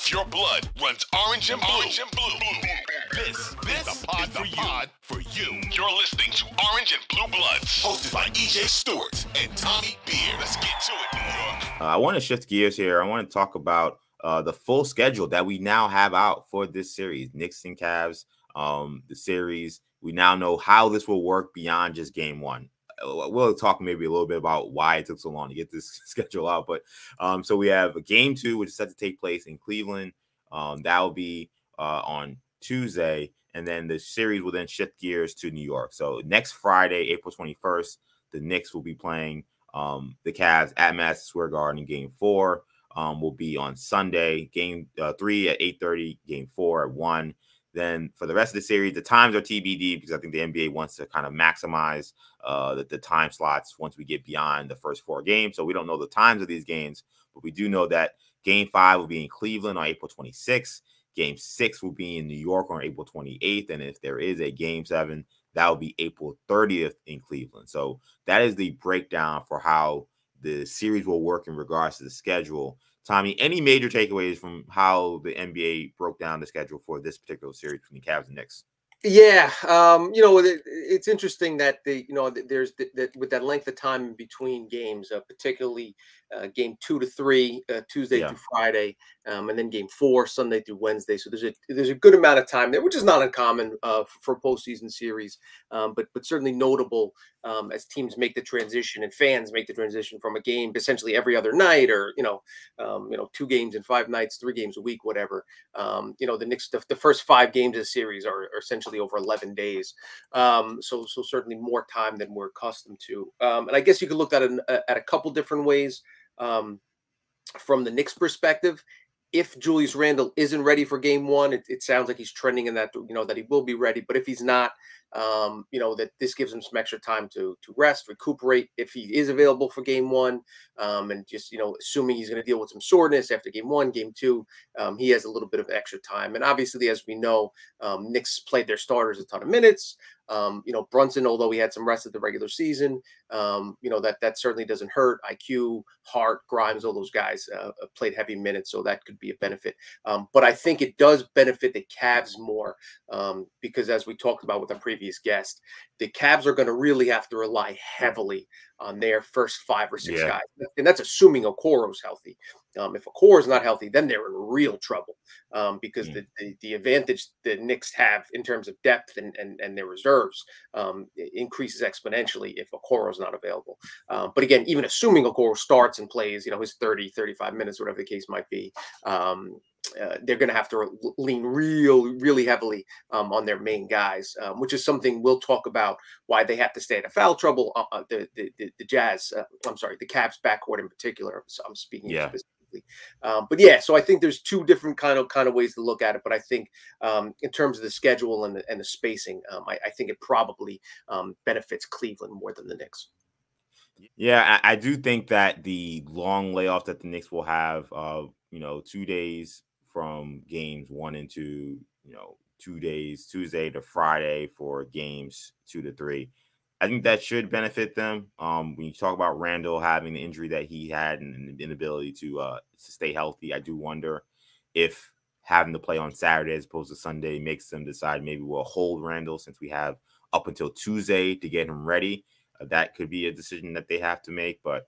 If your blood runs orange and blue, this is the pod for you. You're listening to Orange and Blue Bloods, hosted by EJ Stewart and Tommy Beer. Let's get to it, New York. I want to shift gears here. I want to talk about the full schedule that we now have out for this series, Knicks and Cavs. The series, we now know how this will work beyond just game one. We'll talk maybe a little bit about why it took so long to get this schedule out. But so we have a game two, which is set to take place in Cleveland. That will be on Tuesday. And then the series will then shift gears to New York. So next Friday, April 21st, the Knicks will be playing the Cavs at Madison Square Garden. Game 4 will be on Sunday. Game 3 at 8:30. Game 4 at 1. Then for the rest of the series, the times are TBD because I think the NBA wants to kind of maximize the time slots once we get beyond the first 4 games. So we don't know the times of these games, but we do know that Game 5 will be in Cleveland on April 26th. Game 6 will be in New York on April 28th. And if there is a Game 7, that will be April 30th in Cleveland. So that is the breakdown for how the series will work in regards to the schedule. Tommy, any major takeaways from how the NBA broke down the schedule for this particular series between the Cavs and Knicks? Yeah, it's interesting that there's that with that length of time in between games, particularly game 2 to 3, Tuesday through Friday, and then game 4, Sunday through Wednesday. So there's a good amount of time there, which is not uncommon for a postseason series, but certainly notable as teams make the transition and fans make the transition from a game essentially every other night, or 2 games in 5 nights, 3 games a week, whatever. The Knicks, the first 5 games of the series are essentially over 11 days. So certainly more time than we're accustomed to. And I guess you could look at it at a couple different ways. From the Knicks perspective, if Julius Randle isn't ready for game 1, it sounds like he's trending in that, that he will be ready. But if he's not, that this gives him some extra time to rest, recuperate if he is available for game 1. And just, assuming he's going to deal with some soreness after game 1, game 2, he has a little bit of extra time. And obviously, as we know, Knicks played their starters a ton of minutes. Brunson, although he had some rest at the regular season, that certainly doesn't hurt. IQ, Hart, Grimes, all those guys played heavy minutes, so that could be a benefit. But I think it does benefit the Cavs more because, as we talked about with our previous guest, the Cavs are going to really have to rely heavily on their first 5 or 6 guys. And that's assuming Okoro's healthy. If Okoro's not healthy, then they're in real trouble because the advantage the Knicks have in terms of depth and their reserves increases exponentially if Okoro's not available. But again, even assuming Okoro starts and plays, his 30, 35 minutes, whatever the case might be, they're going to have to lean really heavily on their main guys, which is something we'll talk about why they have to stay out of foul trouble. The Cavs backcourt in particular. So I'm speaking specifically. So I think there's 2 different kind of ways to look at it. But I think in terms of the schedule and the spacing, I think it probably benefits Cleveland more than the Knicks. Yeah, I do think that the long layoff that the Knicks will have, 2 days from games 1 and 2, 2 days, Tuesday to Friday for games 2 to 3. I think that should benefit them. When you talk about Randle having the injury that he had and the inability to stay healthy, I do wonder if having to play on Saturday as opposed to Sunday makes them decide maybe we'll hold Randle since we have up until Tuesday to get him ready. That could be a decision that they have to make. But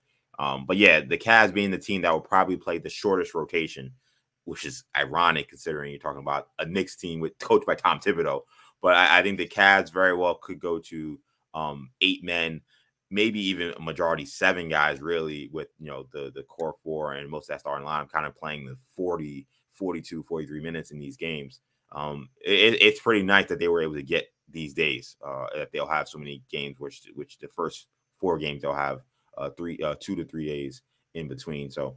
yeah, the Cavs being the team that will probably play the shortest rotation, which is ironic considering you're talking about a Knicks team coached by Tom Thibodeau. But I think the Cavs very well could go to 8 men, maybe even a majority 7 guys, really, with the core 4 and most of that starting line kind of playing the 40, 42, 43 minutes in these games. It's pretty nice that they were able to get these days that they'll have so many games, which the first 4 games they'll have 2 to 3 days in between. So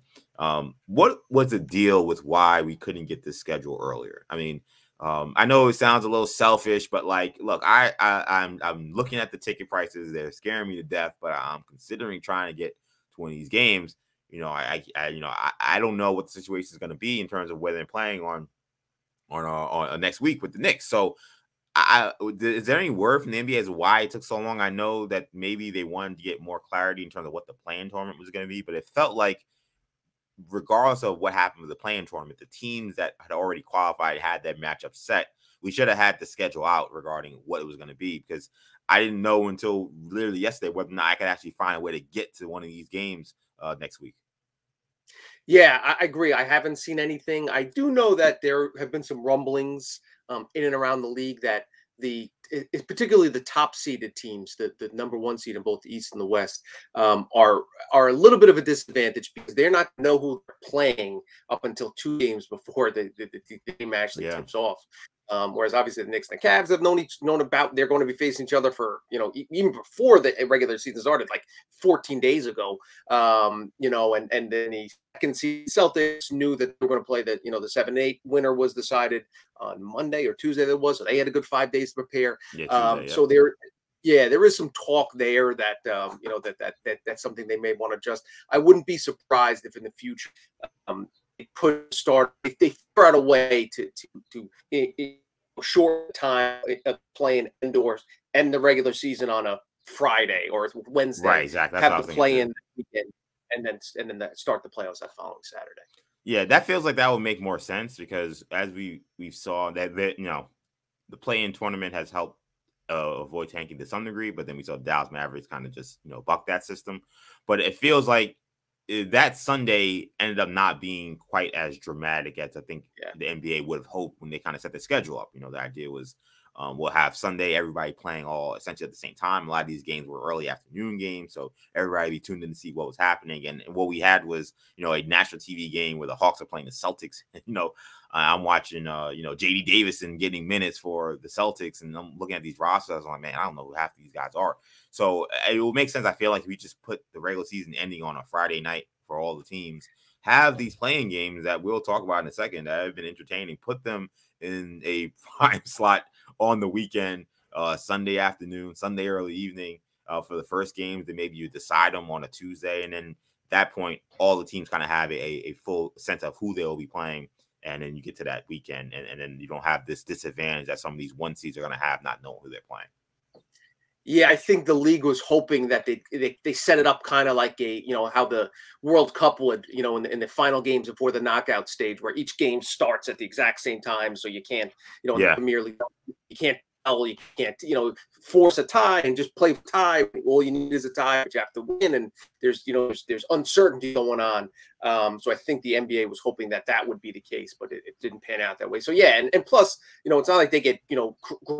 what was the deal with why we couldn't get this schedule earlier? I mean, I know it sounds a little selfish, but look, I'm looking at the ticket prices. They're scaring me to death, but I'm considering trying to get to one of these games. I don't know what the situation is going to be in terms of whether they're playing on next week with the Knicks. So is there any word from the NBA as to why it took so long? I know that maybe they wanted to get more clarity in terms of what the planned tournament was going to be, but it felt like regardless of what happened with the playing tournament, the teams that had already qualified had their matchup set. We should have had the schedule out regarding what it was going to be, because I didn't know until literally yesterday whether or not I could actually find a way to get to one of these games next week. Yeah, I agree. I haven't seen anything. I do know that there have been some rumblings in and around the league that particularly the top seeded teams, the number one seed in both the East and the West, are a little bit of a disadvantage because they're not know who they're playing up until 2 games before the game actually tips off. Whereas obviously the Knicks and the Cavs have known about they're going to be facing each other for, even before the regular season started, like 14 days ago. And then the second seed Celtics knew that they were going to play the 7-8 winner was decided on Monday or Tuesday. So they had a good 5 days to prepare. So there is some talk there that that's something they may want to adjust. I wouldn't be surprised if in the future they figure out a way to short time of playing indoors and the regular season on a Friday or Wednesday. Right, exactly. Have the play in weekend and then start the playoffs that following Saturday. Yeah, that feels like that would make more sense, because as we saw that the play-in tournament has helped avoid tanking to some degree, but then we saw Dallas Mavericks kind of just buck that system. But it feels like that Sunday ended up not being quite as dramatic as I think the NBA would have hoped when they kind of set the schedule up. The idea was we'll have Sunday, everybody playing all essentially at the same time. A lot of these games were early afternoon games, so everybody be tuned in to see what was happening. And what we had was, a national TV game where the Hawks are playing the Celtics. I'm watching, JD Davison getting minutes for the Celtics, and I'm looking at these rosters. I'm like, man, I don't know who half these guys are. So it will make sense. I feel like if we just put the regular season ending on a Friday night for all the teams, have these playing games that we'll talk about in a second that have been entertaining, put them in a prime slot on the weekend, Sunday afternoon, Sunday early evening for the first games. Then maybe you decide them on a Tuesday. And then at that point, all the teams kind of have a full sense of who they will be playing. And then you get to that weekend, and then you don't have this disadvantage that some of these one seeds are going to have not knowing who they're playing. Yeah, I think the league was hoping that they set it up kind of like how the World Cup would, in the final games before the knockout stage, where each game starts at the exact same time. So you can't, in the Premier League, you can't force a tie and just play for tie. All you need is a tie, but you have to win, and there's uncertainty going on. So I think the NBA was hoping that would be the case, but it didn't pan out that way. So and plus, it's not like they get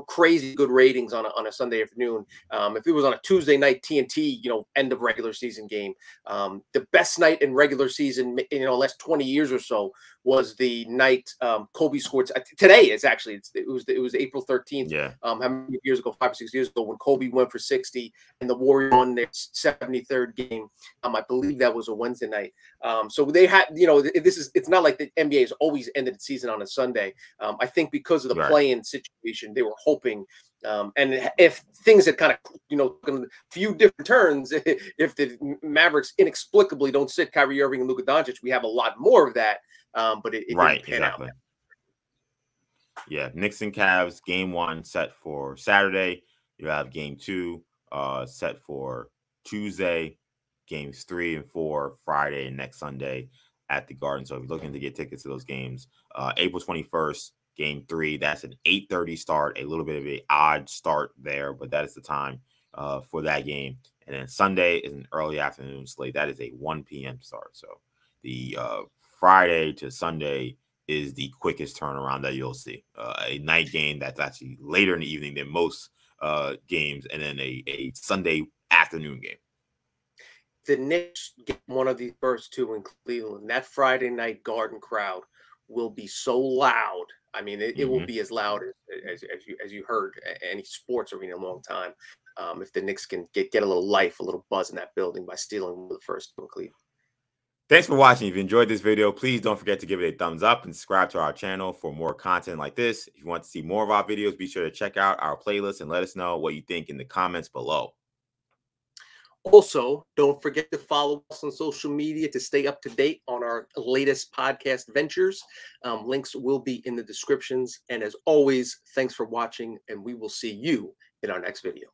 crazy good ratings on a Sunday afternoon. If it was on a Tuesday night TNT, end of regular season game, the best night in regular season, last 20 years or so was the night Kobe scored. Today is actually it was April 13th. Yeah. How many years ago? 5 or 6 years ago, when Kobe went for 60 and the Warriors won their 73rd game. I believe that was a Wednesday night. So they had, it's not like the NBA has always ended the season on a Sunday. I think because of the play-in situation, they were hoping, and if things had kind of, few different turns, if the Mavericks inexplicably don't sit Kyrie Irving and Luka Doncic, we have a lot more of that. But it didn't pan out. Yeah, Knicks and Cavs, game 1 set for Saturday. You have game 2 set for Tuesday. Games 3 and 4 Friday and next Sunday at the Garden. So if you're looking to get tickets to those games, April 21st, game 3, that's an 8:30 start, a little bit of an odd start there, but that is the time for that game. And then Sunday is an early afternoon slate. That is a 1 p.m. start. So the Friday to Sunday is the quickest turnaround that you'll see. A night game that's actually later in the evening than most games, and then a Sunday afternoon game. The Knicks get one of the first 2 in Cleveland. That Friday night Garden crowd will be so loud. I mean, it will be as loud as you heard any sports arena in a long time. If the Knicks can get a little life, a little buzz in that building by stealing the first 2 in Cleveland. Thanks for watching. If you enjoyed this video, please don't forget to give it a thumbs up and subscribe to our channel for more content like this. If you want to see more of our videos, be sure to check out our playlist and let us know what you think in the comments below. Also, don't forget to follow us on social media to stay up to date on our latest podcast ventures. Links will be in the descriptions. And as always, thanks for watching, and we will see you in our next video.